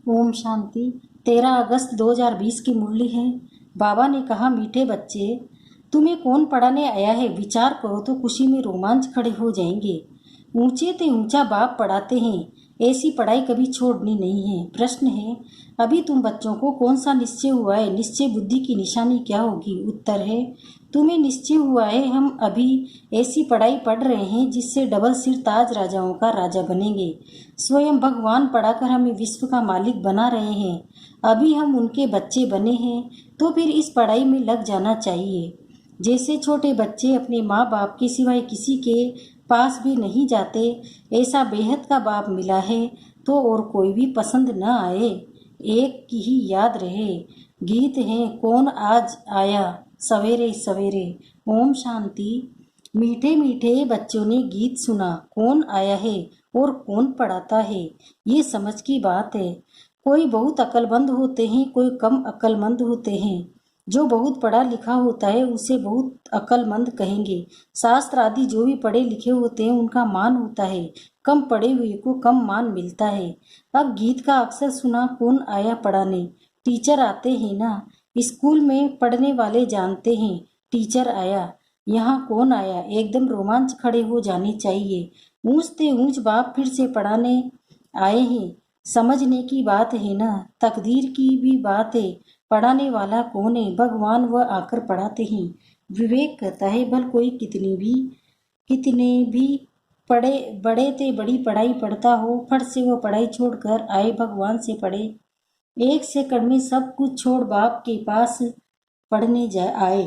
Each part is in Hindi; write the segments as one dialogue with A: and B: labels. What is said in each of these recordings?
A: ओम शांति। 13 अगस्त 2020 की मुरली है। बाबा ने कहा, मीठे बच्चे, तुम्हें कौन पढ़ाने आया है? विचार करो तो खुशी में रोमांच खड़े हो जाएंगे। ऊंचे ते ऊंचा बाप पढ़ाते हैं, ऐसी पढ़ाई कभी छोड़नी नहीं है। प्रश्न है, अभी तुम बच्चों को कौन सा निश्चय हुआ है? निश्चय बुद्धि की निशानी क्या होगी? उत्तर है, तुम्हें निश्चय हुआ है हम अभी ऐसी पढ़ाई पढ़ रहे हैं जिससे डबल सिर ताज राजाओं का राजा बनेंगे। स्वयं भगवान पढ़ाकर हमें विश्व का मालिक बना रहे हैं। अभी हम उनके बच्चे बने हैं तो फिर इस पढ़ाई में लग जाना चाहिए। जैसे छोटे बच्चे अपने माँ बाप के सिवाय किसी के पास भी नहीं जाते, ऐसा बेहद का बाप मिला है तो और कोई भी पसंद न आए, एक की ही याद रहे। गीत है, कौन आज आया सवेरे सवेरे। ओम शांति। मीठे मीठे बच्चों ने गीत सुना, कौन आया है और कौन पढ़ाता है, ये समझ की बात है। कोई बहुत अक्लमंद होते हैं, कोई कम अक्लमंद होते हैं। जो बहुत पढ़ा लिखा होता है उसे बहुत अक्लमंद कहेंगे। शास्त्र आदि जो भी पढ़े लिखे होते हैं उनका मान होता है, कम पढ़े हुए को कम मान मिलता है। अब गीत का अक्सर सुना, कौन आया पढ़ाने। टीचर आते हैं ना, स्कूल में पढ़ने वाले जानते हैं टीचर आया। यहाँ कौन आया, एकदम रोमांच खड़े हो जाने चाहिए। ऊंच ते ऊंच बाप फिर से पढ़ाने आए हैं। समझने की बात है ना, तकदीर की भी बात है। पढ़ाने वाला कौन है? भगवान वह आकर पढ़ाते हैं। विवेक कहता है, भल कोई कितने भी पढ़े बड़े ते बड़ी पढ़ाई पढ़ता हो, फट से वह पढ़ाई छोड़कर आए भगवान से पढ़े। 1 सेकंड में सब कुछ छोड़ बाप के पास पढ़ने आए।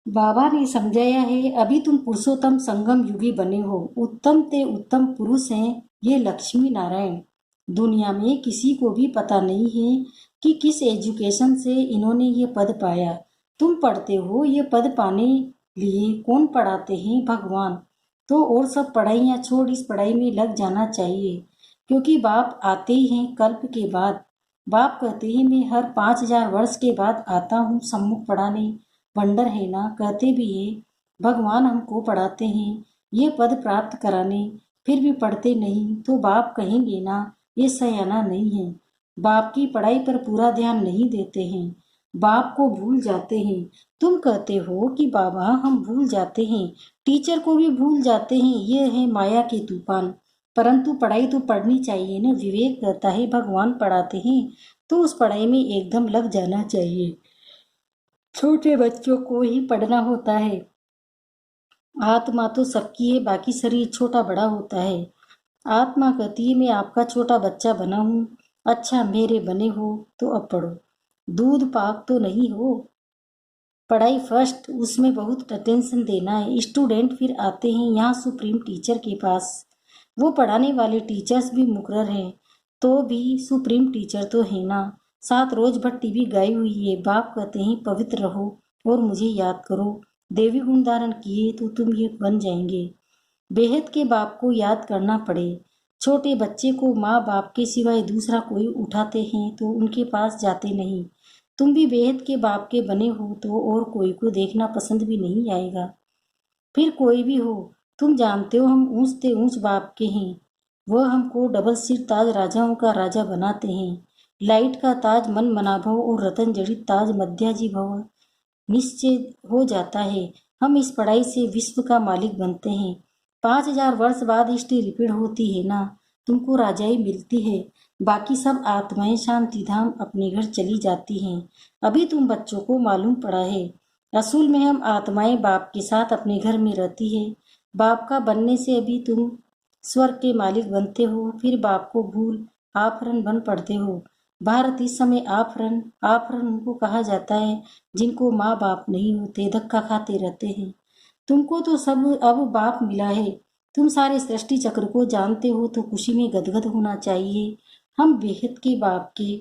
A: बाबा ने समझाया है, अभी तुम पुरुषोत्तम संगम युगी बने हो। उत्तम ते उत्तम पुरुष हैं ये लक्ष्मी नारायण। दुनिया में किसी को भी पता नहीं है कि किस एजुकेशन से इन्होंने ये पद पाया। तुम पढ़ते हो, ये पद पाने लिए कौन पढ़ाते हैं? भगवान। तो और सब पढ़ाइयाँ छोड़ इस पढ़ाई में लग जाना चाहिए, क्योंकि बाप आते ही हैं कल्प के बाद। बाप कहते हैं, मैं हर 5000 वर्ष के बाद आता हूँ सम्मुख पढ़ाने। वंडर है ना, कहते भी है भगवान हमको पढ़ाते हैं ये पद प्राप्त कराने, फिर भी पढ़ते नहीं तो बाप कहेंगे ना ये सयाना नहीं है। बाप की पढ़ाई पर पूरा ध्यान नहीं देते हैं, बाप को भूल जाते हैं। तुम कहते हो कि बाबा हम भूल जाते हैं, टीचर को भी भूल जाते हैं, ये है माया के तूफान। परंतु पढ़ाई तो पढ़नी चाहिए ना। विवेक कहता है, भगवान पढ़ाते हैं तो उस पढ़ाई में एकदम लग जाना चाहिए। छोटे बच्चों को ही पढ़ना होता है। आत्मा तो सबकी है, बाकी शरीर छोटा बड़ा होता है। आत्मा कहती है, मैं आपका छोटा बच्चा बना हूँ। अच्छा, मेरे बने हो तो अब पढ़ो। दूध पाक तो नहीं हो। पढ़ाई फर्स्ट, उसमें बहुत अटेंशन देना है। स्टूडेंट फिर आते हैं यहाँ सुप्रीम टीचर के पास। वो पढ़ाने वाले टीचर्स भी मुकर्रर हैं, तो भी सुप्रीम टीचर तो है ना। साथ रोज भट्टी भी गाई हुई है। बाप कहते हैं, पवित्र रहो और मुझे याद करो। देवी गुण धारण किए तो तुम ये बन जाएंगे। बेहद के बाप को याद करना पड़े। छोटे बच्चे को माँ बाप के सिवाय दूसरा कोई उठाते हैं तो उनके पास जाते नहीं। तुम भी बेहद के बाप के बने हो तो और कोई को देखना पसंद भी नहीं आएगा। फिर कोई भी हो, तुम जानते हो हम ऊंच ते ऊंच बाप के हैं। वह हमको डबल सिर ताज राजाओं का राजा बनाते हैं। लाइट का ताज मन मनाभव और रतन जड़ित ताज मध्याजी भव निश्चय हो जाता है। हम इस पढ़ाई से विश्व का मालिक बनते हैं। 5000 वर्ष बाद हिस्ट्री रिपीट होती है ना, तुमको राजाई मिलती है, बाकी सब आत्माएं शांति धाम अपने घर चली जाती हैं। अभी तुम बच्चों को मालूम पड़ा है, असूल में हम आत्माएं बाप के साथ अपने घर में रहती है। बाप का बनने से अभी तुम स्वर्ग के मालिक बनते हो, फिर बाप को भूल आफरन बन पड़ते हो। भारत इस समय आफरन आफरन उनको कहा जाता है जिनको माँ बाप नहीं होते, धक्का खाते रहते हैं। तुमको तो सब अब बाप मिला है, तुम सारे सृष्टि चक्र को जानते हो तो खुशी में गदगद होना चाहिए। हम बेहद के बाप के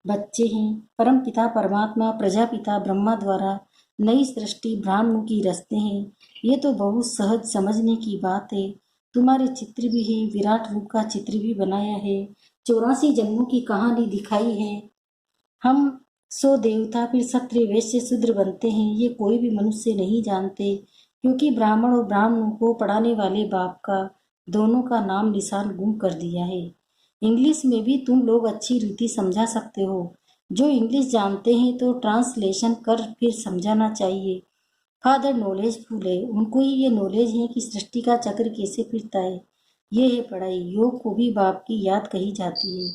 A: बच्चे हैं। परम पिता परमात्मा प्रजापिता ब्रह्मा द्वारा नई सृष्टि ब्राह्मणों की रचते हैं। ये तो बहुत सहज समझने की बात है। तुम्हारे चित्र भी है, विराट रूप का चित्र भी बनाया है, 84 जन्मों की कहानी दिखाई है। हम सो देवता फिर क्षत्रिय वैश्य शूद्र बनते हैं, ये कोई भी मनुष्य नहीं जानते, क्योंकि ब्राह्मण और ब्राह्मणों को पढ़ाने वाले बाप का दोनों का नाम निशान गुम कर दिया है। इंग्लिश में भी तुम लोग अच्छी रीति समझा सकते हो। जो इंग्लिश जानते हैं तो ट्रांसलेशन कर फिर समझाना चाहिए। फादर नॉलेजफुल है, उनको ही ये नॉलेज है कि सृष्टि का चक्र कैसे फिरता है। ये है पढ़ाई। योग को भी बाप की याद कही जाती है,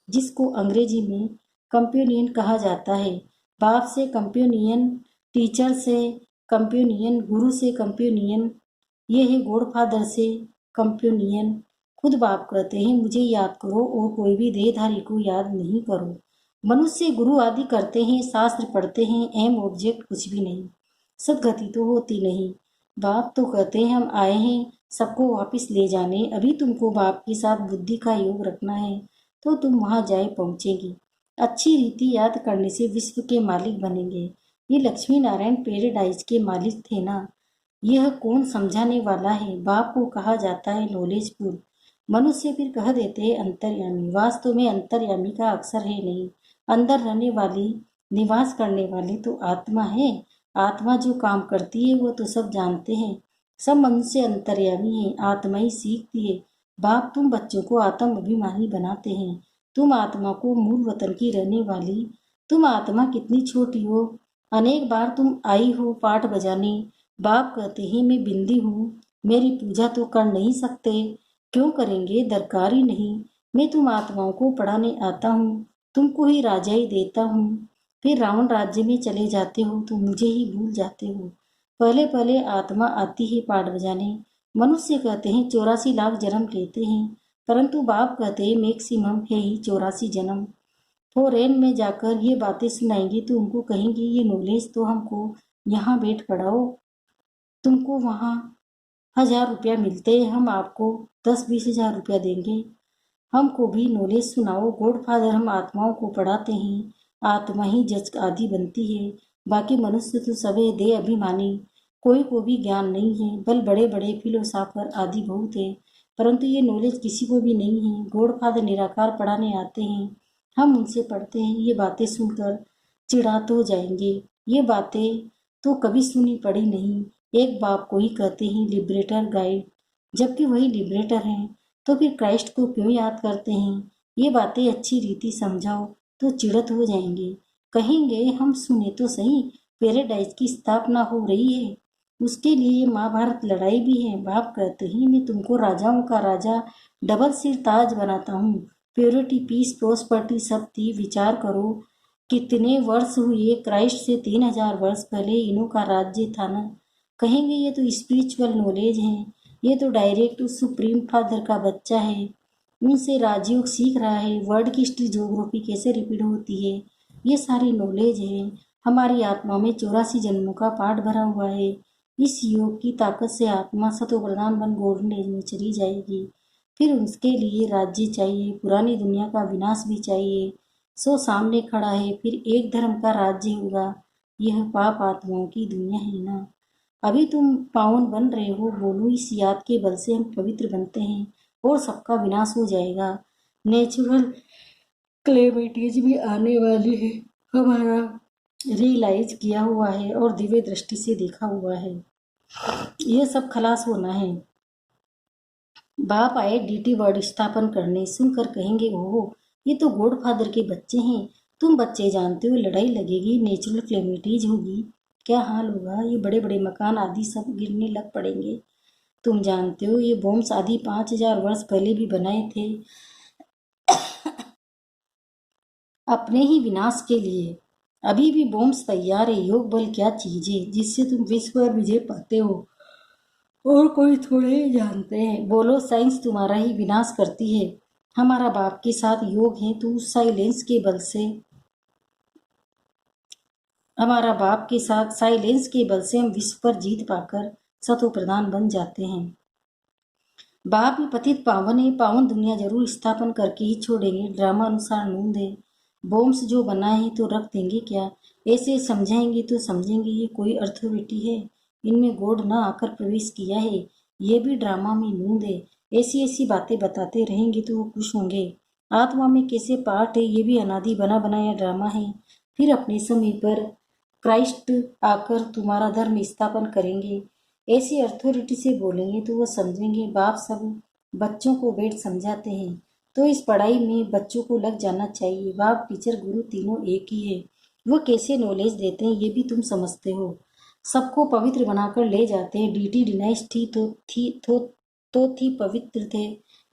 A: जिसको अंग्रेजी में कंपेनियन कहा जाता है। बाप से कंपेनियन, टीचर से कंपेनियन, गुरु से कंपेनियन, ये है गॉड फादर से कंपेनियन। खुद बाप कहते हैं मुझे याद करो और कोई भी देहधारी को याद नहीं करो। मनुष्य गुरु आदि करते हैं, शास्त्र पढ़ते हैं, एम ऑब्जेक्ट कुछ भी नहीं, सदगति तो होती नहीं। बाप तो कहते हैं हम आए हैं सबको वापस ले जाने। अभी तुमको बाप के साथ बुद्धि का योग रखना है तो तुम वहां जाए पहुंचेगी। अच्छी रीति याद करने से विश्व के मालिक बनेंगे। ये लक्ष्मी नारायण पैराडाइज के मालिक थे ना। यह कौन समझाने वाला है? बाप को कहा जाता है नॉलेजफुल। मनुष्य फिर कह देते हैं अंतर्यामी। वास्तव में अंतर्यामी का अक्षर है नहीं। अंदर रहने वाली, निवास करने वाली तो आत्मा है। आत्मा जो काम करती है वो तो सब जानते हैं। सब मनुष्य अंतर्यामी है, आत्मा ही सीखती है। बाप तुम बच्चों को आत्म अभिमानी बनाते हैं। तुम आत्मा को मूल वतन की रहने वाली, तुम आत्मा कितनी छोटी हो। अनेक बार तुम आई हो पाठ बजाने। बाप कहते हैं मैं बिंदी हूँ, मेरी पूजा तो कर नहीं सकते। क्यों करेंगे, दरकार ही नहीं। मैं तुम आत्माओं को पढ़ाने आता हूँ, तुमको ही राजा ही देता हूँ। फिर रावण राज्य में चले जाते हो तो मुझे ही भूल जाते हो। पहले पहले आत्मा आती है पाठ बजाने। मनुष्य कहते हैं 84 लाख जन्म लेते हैं, परंतु बाप कहते हैं मैक्सिमम है ही 84 जन्म। फॉरेन में जाकर ये बातें सुनाएंगे तो उनको कहेंगे ये नॉलेज तो हमको यहाँ बैठ पढ़ाओ। तुमको वहाँ 1000 रुपया मिलते हैं, हम आपको 10-20 हजार रुपया देंगे। हमको भी नॉलेज सुनाओ। गॉड फादर हम आत्माओं को पढ़ाते हैं। आत्मा ही जज आदि बनती है। बाकी मनुष्य तो सबे दे अभिमानी, कोई को भी ज्ञान नहीं है। बल बड़े बड़े फिलोसाफर आदि बहुत है, परंतु ये नॉलेज किसी को भी नहीं है। गॉड फादर निराकार पढ़ाने आते हैं, हम उनसे पढ़ते हैं। ये बातें सुनकर चिढ़ा तो जाएंगे। ये बातें तो कभी सुनी पड़ी नहीं। एक बाप को ही कहते हैं लिबरेटर गाइड, जबकि वही लिबरेटर हैं। तो फिर क्राइस्ट को क्यों याद करते हैं? ये बातें अच्छी रीति समझाओ तो चिढ़त हो जाएंगे। कहेंगे हम सुने तो सही, पैराडाइज की स्थापना हो रही है, उसके लिए ये महाभारत लड़ाई भी है। बाप कहते हैं मैं तुमको राजाओं का राजा, डबल सिर ताज बनाता हूँ। प्योरिटी, पीस, प्रोस्पर्टी सब थी। विचार करो कितने वर्ष हुए, क्राइस्ट से 3000 वर्ष पहले इन्हों का राज्य था ना। कहेंगे ये तो स्पिरिचुअल नॉलेज है, ये तो डायरेक्ट उस सुप्रीम फादर का बच्चा है, उनसे राजयोग सीख रहा है। वर्ल्ड की हिस्ट्री, ज्योग्राफी कैसे रिपीट होती है, ये सारी नॉलेज है। हमारी आत्मा में 84 जन्मों का पाठ भरा हुआ है। इस योग की ताकत से आत्मा सतो प्रधान बन गोल्डन एज में चली जाएगी। फिर उसके लिए राज्य चाहिए, पुरानी दुनिया का विनाश भी चाहिए। सो सामने खड़ा है, फिर एक धर्म का राज्य होगा। यह पाप आत्माओं की दुनिया है ना। अभी तुम पावन बन रहे हो, बोलो इस याद के बल से हम पवित्र बनते हैं और सबका विनाश हो जाएगा। नेचुरल क्लेमिटीज भी आने वाली है, हमारा रियलाइज किया हुआ है और दिव्य दृष्टि से देखा हुआ है। ये सब खलास होना है। बाप आए डीटी वर्ड स्थापन करने, सुनकर कहेंगे ओह ये तो गॉड फादर के बच्चे हैं। तुम बच्चे जानते हो लड़ाई लगेगी, नेचुरल क्लेमिटीज होगी, क्या हाल होगा। ये बड़े बड़े मकान आदि सब गिरने लग पड़ेंगे। तुम जानते हो ये बॉम्ब्स आदि 5000 वर्ष पहले भी बनाए थे अपने ही विनाश के लिए। अभी भी बॉम्ब्स तैयार है। योग बल क्या चीज है जिससे तुम विश्व पर विजय पाते हो और कोई थोड़े ही जानते हैं। बोलो साइंस तुम्हारा ही विनाश करती है। हमारा बाप के साथ योग है तो उस साइलेंस के बल से, हमारा बाप के साथ साइलेंस के बल से हम विश्व पर जीत पाकर सतो प्रधान बन जाते हैं। बाप ही पतित पावन है, पावन दुनिया जरूर स्थापन करके ही छोड़ेंगे। ड्रामा अनुसार नूंद है। बॉम्ब्स जो बनाए हैं तो रख देंगे क्या? ऐसे समझाएंगे तो समझेंगे ये कोई अथॉरिटी है, इनमें गॉड न आकर प्रवेश किया है। ये भी ड्रामा में नूंद है। ऐसी ऐसी बातें बताते रहेंगे तो वो खुश होंगे। आत्मा में कैसे पार्ट है, ये भी अनादि बना बनाया ड्रामा है। फिर अपने समय पर क्राइस्ट आकर तुम्हारा धर्म स्थापन करेंगे। ऐसी अथॉरिटी से बोलेंगे तो वो समझेंगे। बाप सब बच्चों को बैठ समझाते हैं। तो इस पढ़ाई में बच्चों को लग जाना चाहिए। बाप, टीचर, गुरु तीनों एक ही है। वो कैसे नॉलेज देते हैं ये भी तुम समझते हो। सबको पवित्र बनाकर ले जाते हैं। डीटी डिनाइस्टी तो थी पवित्र थे,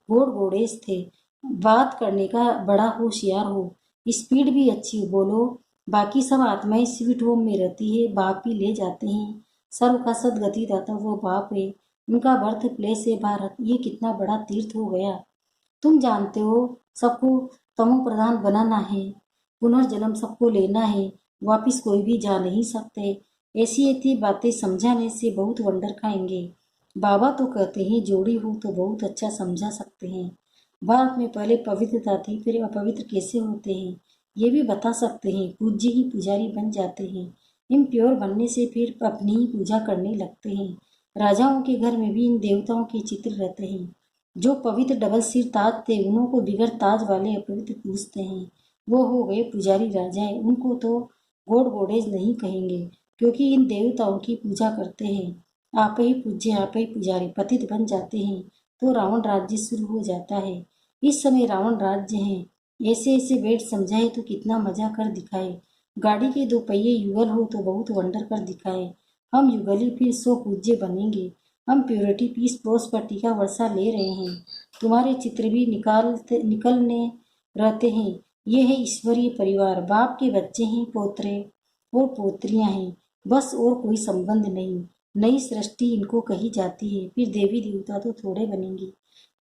A: घोड़ घोड़ेस थे। बात करने का बड़ा होशियार हो, स्पीड भी अच्छी हो, बोलो। बाकी सब आत्माएं स्वीट होम में रहती है, बाप ही ले जाते हैं। सर्व का सदगति दाता वो बाप है। उनका बर्थ प्लेस है भारत। ये कितना बड़ा तीर्थ हो गया। तुम जानते हो, सबको तमो प्रधान बनाना है। पुनर्जन्म सबको लेना है। वापिस कोई भी जा नहीं सकते। ऐसी ऐसी बातें समझाने से बहुत वंडर खाएंगे। बाबा तो कहते हैं जोड़ी हो तो बहुत अच्छा समझा सकते हैं। भारत में पहले पवित्रता थी, फिर अपवित्र कैसे होते हैं ये भी बता सकते हैं। पूज्य ही पुजारी बन जाते हैं। इम्प्योर बनने से फिर अपनी ही पूजा करने लगते हैं। राजाओं के घर में भी इन देवताओं के चित्र रहते हैं। जो पवित्र डबल सिर ताज थे उन्हों को बिगड़ ताज वाले अपवित्र पूजते हैं। वो हो गए पुजारी राजाएं। उनको तो गॉड गॉडेज नहीं कहेंगे, क्योंकि इन देवताओं की पूजा करते हैं। आप ही पूज्य, आप ही पुजारी पतित बन जाते हैं तो रावण राज्य शुरू हो जाता है। इस समय रावण राज्य है। ऐसे ऐसे वेट समझाए तो कितना मजा कर दिखाए। गाड़ी के दो पहिए युगल हो तो बहुत वंडर कर दिखाए। हम युगली फिर सो पूज्य बनेंगे। हम प्योरिटी पीस प्रोस्पेरिटी का वर्षा ले रहे हैं। तुम्हारे चित्र भी निकलने रहते हैं। ये है ईश्वरीय परिवार। बाप के बच्चे हैं, पोतरे और पोत्रियां हैं, बस और कोई संबंध नहीं। नई सृष्टि इनको कही जाती है। फिर देवी देवता तो थोड़े बनेंगे,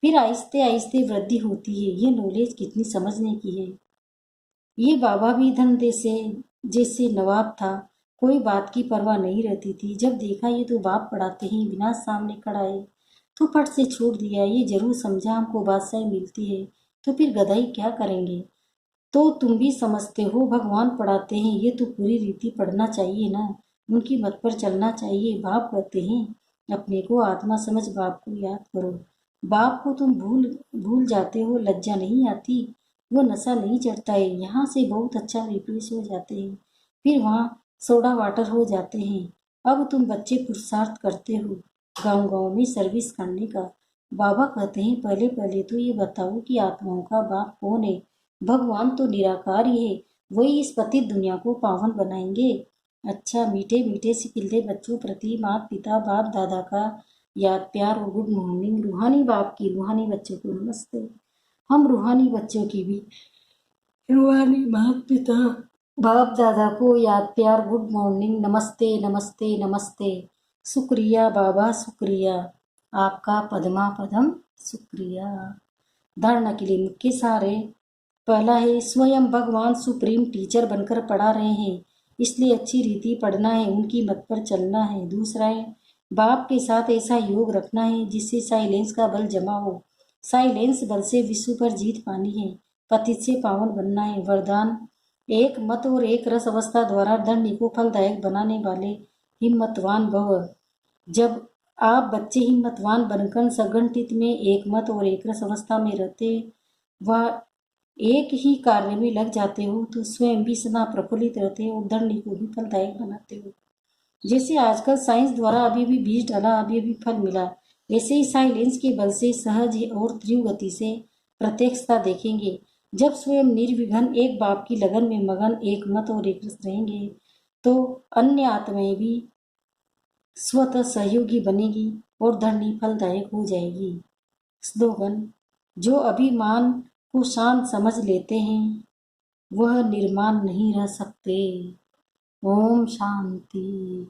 A: फिर आहिस्ते आहिस्ते वृद्धि होती है। ये नॉलेज कितनी समझने की है। ये बाबा भी धन जैसे जैसे नवाब था। कोई बात की परवाह नहीं रहती थी। जब देखा ये तो बाप पढ़ाते ही बिना सामने खड़ाए तो फट से छोड़ दिया। ये जरूर समझा हमको बादशाही मिलती है तो फिर गधाई क्या करेंगे। तो तुम भी समझते हो भगवान पढ़ाते हैं, ये तो पूरी रीति पढ़ना चाहिए ना। उनकी मत पर चलना चाहिए। बाप कहते हैं अपने को आत्मा समझ बाप को याद करो। बाप को तुम भूल भूल जाते हो, लज्जा नहीं आती। वो नशा नहीं चढ़ता है। यहाँ से बहुत अच्छा रिफ्रेश हो जाते हैं, फिर वहाँ सोडा वाटर हो जाते हैं। अब तुम बच्चे पुरुषार्थ करते हो गांव गांव में सर्विस करने का। बाबा कहते हैं पहले पहले तो ये बताओ कि आत्माओं का बाप कौन है। भगवान तो निराकार ही है। वही इस पतित दुनिया को पावन बनाएंगे। अच्छा, मीठे मीठे से खिलते बच्चों प्रति माता पिता बाप दादा का याद प्यार और गुड मॉर्निंग। रूहानी बाप की रूहानी बच्चों को नमस्ते। हम रूहानी बच्चों की भी रूहानी माता पिता बाप दादा को याद प्यार गुड मॉर्निंग, नमस्ते नमस्ते नमस्ते। शुक्रिया बाबा, शुक्रिया आपका पदमा पदम, शुक्रिया। धारणा के लिए मुख्य सारे। पहला है स्वयं भगवान सुप्रीम टीचर बनकर पढ़ा रहे हैं, इसलिए अच्छी रीति पढ़ना है, उनकी मत पर चलना है। दूसरा है बाप के साथ ऐसा योग रखना है जिससे साइलेंस का बल जमा हो। साइलेंस बल से विश्व पर जीत पानी है, पतित से पावन बनना है। वरदान एक मत और एक रस अवस्था द्वारा दंड को फलदायक बनाने वाले हिम्मतवान भव। जब आप बच्चे हिम्मतवान बनकर संगठित में एक मत और एक रस अवस्था में रहते व एक ही कार्य में लग जाते हो तो स्वयं भी सदा प्रफुल्लित रहते हो और दंड को भी फलदायक बनाते हो। जैसे आजकल साइंस द्वारा अभी भी बीज डाला, अभी अभी फल मिला, ऐसे ही साइलेंस के बल से सहज और तीव्र गति से प्रत्यक्षता देखेंगे। जब स्वयं निर्विघ्न एक बाप की लगन में मगन एक मत और एक रस रहेंगे तो अन्य आत्माएं भी स्वतः सहयोगी बनेगी और धरनी फलदायक हो जाएगी। स्लोगन जो अभिमान को शांत समझ लेते हैं वह निर्माण नहीं रह सकते। ओम शांति।